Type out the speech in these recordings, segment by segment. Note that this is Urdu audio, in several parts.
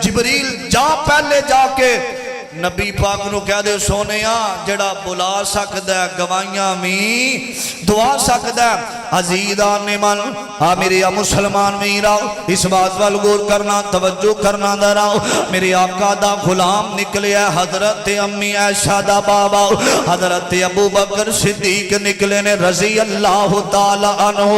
جبریل جا پہلے جا کے نبی پاک نو کہہ دے سونیا جڑا بلا سکدا ہے گوائیاں میں دعا سکدا ہے عزیزان من میرے مسلمان میرا اس بات وال غور کرنا توجہ کرنا دراؤ میرے آقا دا غلام نکلے ہے حضرت امی عائشہ دا بابا حضرت ابو بکر صدیق نکلے نے رضی اللہ تعالی عنہ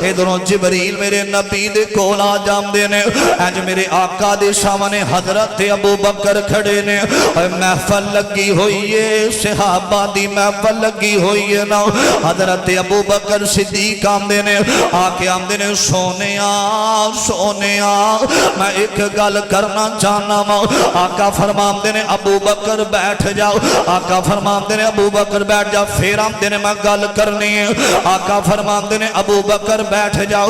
ادھروں جبریل میرے نبی دے کول آ جاندے نے اج میرے آقا دے سامنے حضرت ابو بکر کھڑے نے محفل لگی ہوئی ہے صحابہ دی محفل لگی ہوئی ہے نا حضرت ابو بکر صدیق آمدے نے آکے آمدے نے سونیا میں ایک گل کرنا چاہنا ماں آقا فرماندے نے ابو بکر بیٹھ جاؤ آقا فرماندے نے ابو بکر بیٹھ جاؤ پھر آمدے نے میں گل کرنی ہے آقا فرماندے نے ابو بکر بیٹھ جاؤ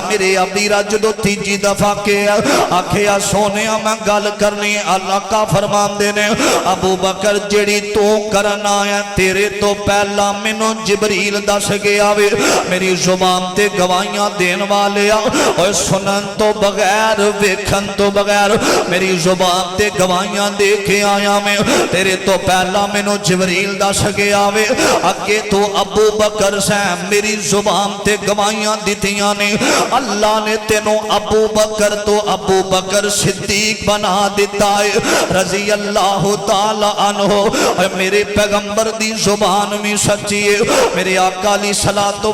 میرے ابی رجدو تیجی دفعہ کے آکھے یا سونیا میں گل کرنی ہے اللہ کا فرماندے نے ابو بکر جڑی تو کرنا ہے تیرے تو پہلا منو جبریل دس گیا وے میری زبان تے گوائیاں دین والے اور سنن تو بغیر ویکھن تو بغیر میری زبان تے گوائیاں دے کے آیا میں تیرے تو پہلا منو جبریل دس گیا وے اگے تو ابو بکر سے میری زبان تے گوائیاں دیتیاں نے اللہ نے تینوں ابو بکر تو ابو بکر صدیق بنا دیتا ہے رضی اللہ تعالی عنہ اور میرے پیغمبر دی زبان میں سچی ہے میرے آقا علیہ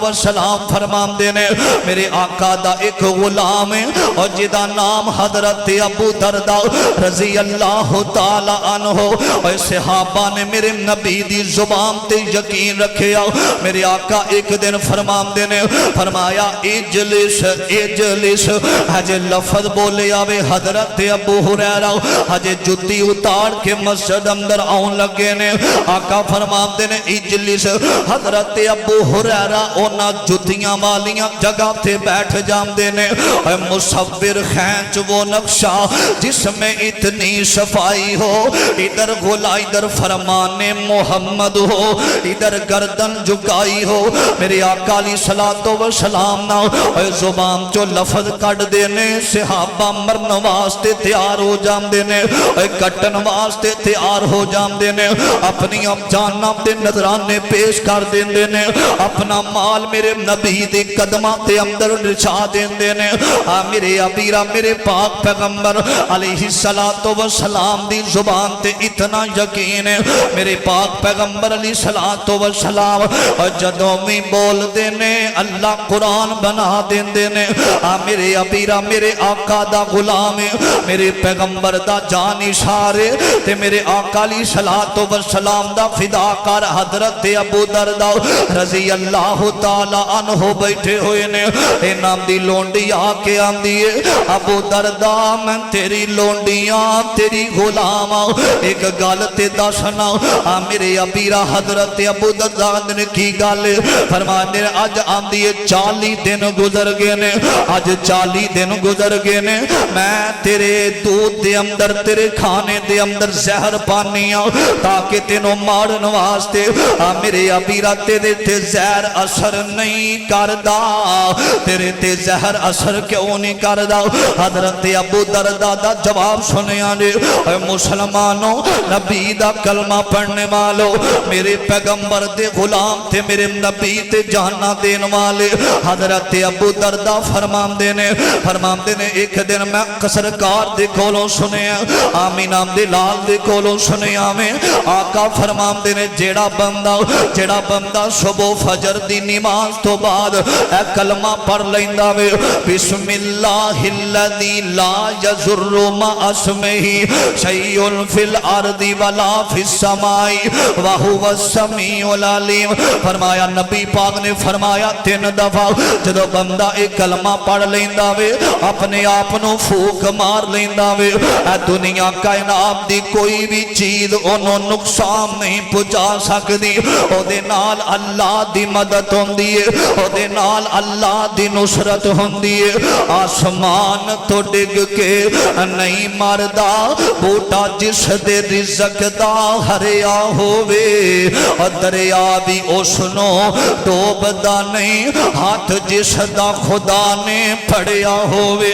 السلام فرمان دینے میرے آقا دا ایک غلام ہے اور جدا نام حضرت ابو دردہ رضی اللہ تعالی عنہ اور صحابہ نے میرے نبی دی زبان تے یقین رکھے میرے آقا ایک دن فرمان دینے فرمایا اجلس حجے لفظ بولے آوے حضرت ابو ہریرہ حجے جتی اتار کے مسجد اندر آن لگے نے آقا فرماتے نے اجلس حضرت ابو ہریرہ اونا جتیاں والیاں جگہ تھے بیٹھ جاندے نے مصور کھینچ وہ نقشہ جس میں اتنی صفائی ہو ادھر غلا ادھر فرمان محمد ہو ادھر گردن جھکائی ہو میرے آقا علیہ السلام نا زبان جو لفظ کٹ دینے صحابہ مرن واسطے تیار ہو جاندے نے کٹن واسطے تیار ہو جاندے نے اپنی اب جانب دے نظرانے پیش کر دیندے نے اپنا مال میرے نبی دے قدمہ تے اندر رچا دیندے نے میرے ابیرہ میرے پاک پیغمبر علیہ السلام دی زبان تے اتنا یقین ہے میرے پاک پیغمبر علیہ السلام جدوں میں بول دینے اللہ قرآن بنا دیندے نے میرے ابیرہ میرے آقا دا غلام ہے میرے پیغمبر دا جان اشارے تے میرے آقا علیہ السلام دا فداکار حضرت ابو دردہ رضی اللہ تعالی عنہ بیٹھے ہوئے نے اے نام دی لونڈی آکے آندیے ابو دردہ میں تیری لونڈیاں تیری غلام ایک گالتے داشنا میرے ابیرہ حضرت ابو دردہ نے کی گالے فرمانے آج آندیے 40 دن گزر گئے نے آج 40 دن گزر گئے نے میں تیرے دودھ دے اندر تیرے کھانے دے اندر زہر پانیاں تاکہ تینوں مارن واسطے میرے ابیرہ تیرے تے زہر اثر نہیں کردہ تیرے تے زہر اثر کیوں نہیں کردہ حضرت ابو دردہ دا جواب سنے آنے مسلمانوں نبی دا کلمہ پڑھنے والو میرے پیغمبر دے غلام تھے میرے نبی تے جانا دین والے حضرت ابو دردہ فرمان دینے ایک دن میں قصرکار دے کولوں سنے آمین آمدے لال دے کولوں سنے آمیں آقا فرمان دینے جیڑا بندہ صبح فجر دی نماز تو بعد اے کلمہ پڑھ لیندہ وے بسم اللہ الذی لا یضر مع اسمہ شیء فی الارض ولا فی السماء وہو السمیع العلیم فرمایا نبی پاک نے فرمایا 3 دفعہ جدو بندہ ایک کلمہ پڑھ لیندہ وے اپنے آپنوں پھوک مار لیندہ وے اے دنیا کائنات دی کوئی کوئی بھی چیز انہوں نقصان نہیں پہنچا سکتی او دے نال اللہ دی مدد ہوندی ہے او دے نال اللہ دی نصرت ہوندی ہے آسمان تو ڈگ کے نہیں مردا بوٹا جس دے رزق دا ہریا ہووے دریا بھی اس نو ڈوبدا نہیں ہاتھ جس دا خدا نے پھڑیا ہووے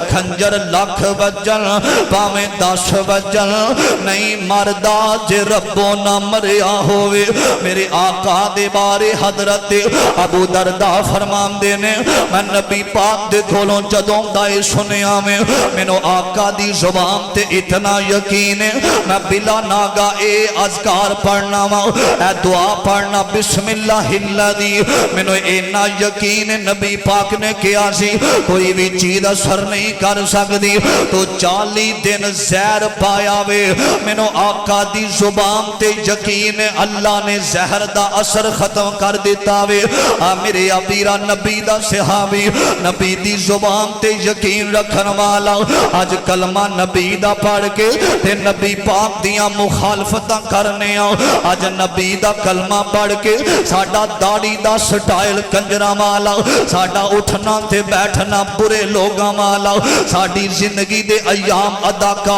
کھنجر لکھ وجن پاویں 10 وجن نہیں مردا جے ربوں نہ مریا ہووے میرے آقا دے بارے حضرت ابو دردہ فرماندے نے میں نبی پاک دے کولوں جدوں دائے سنیا میں مینوں آقا دی زبان تے اتنا یقین ہے میں بلا ناگا اے اذکار پڑھنا وا اے دعا پڑھنا بسم اللہ الذی مینوں اینا یقین نبی پاک نے کیا سی کوئی بھی چیز اثر نہیں کر سکتی تو 40 دن زہر پایا وے مینوں آقا دی زبان تے یقین اللہ نے زہر دا اثر ختم کر دیتا وے میرے ابیرا نبی دا صحابی نبی دی زبان تے یقین رکھن والا آج کلمہ نبی دا پڑھ کے تے نبی پاک دیاں مخالفتاں کرنے آج نبی دا کلمہ پڑھ کے ساڈا داڑھی دا سٹائل کنجراں والا ساڈا اٹھنا تے بیٹھنا برے لوگاں والا ساڈی زندگی دے ایام ادا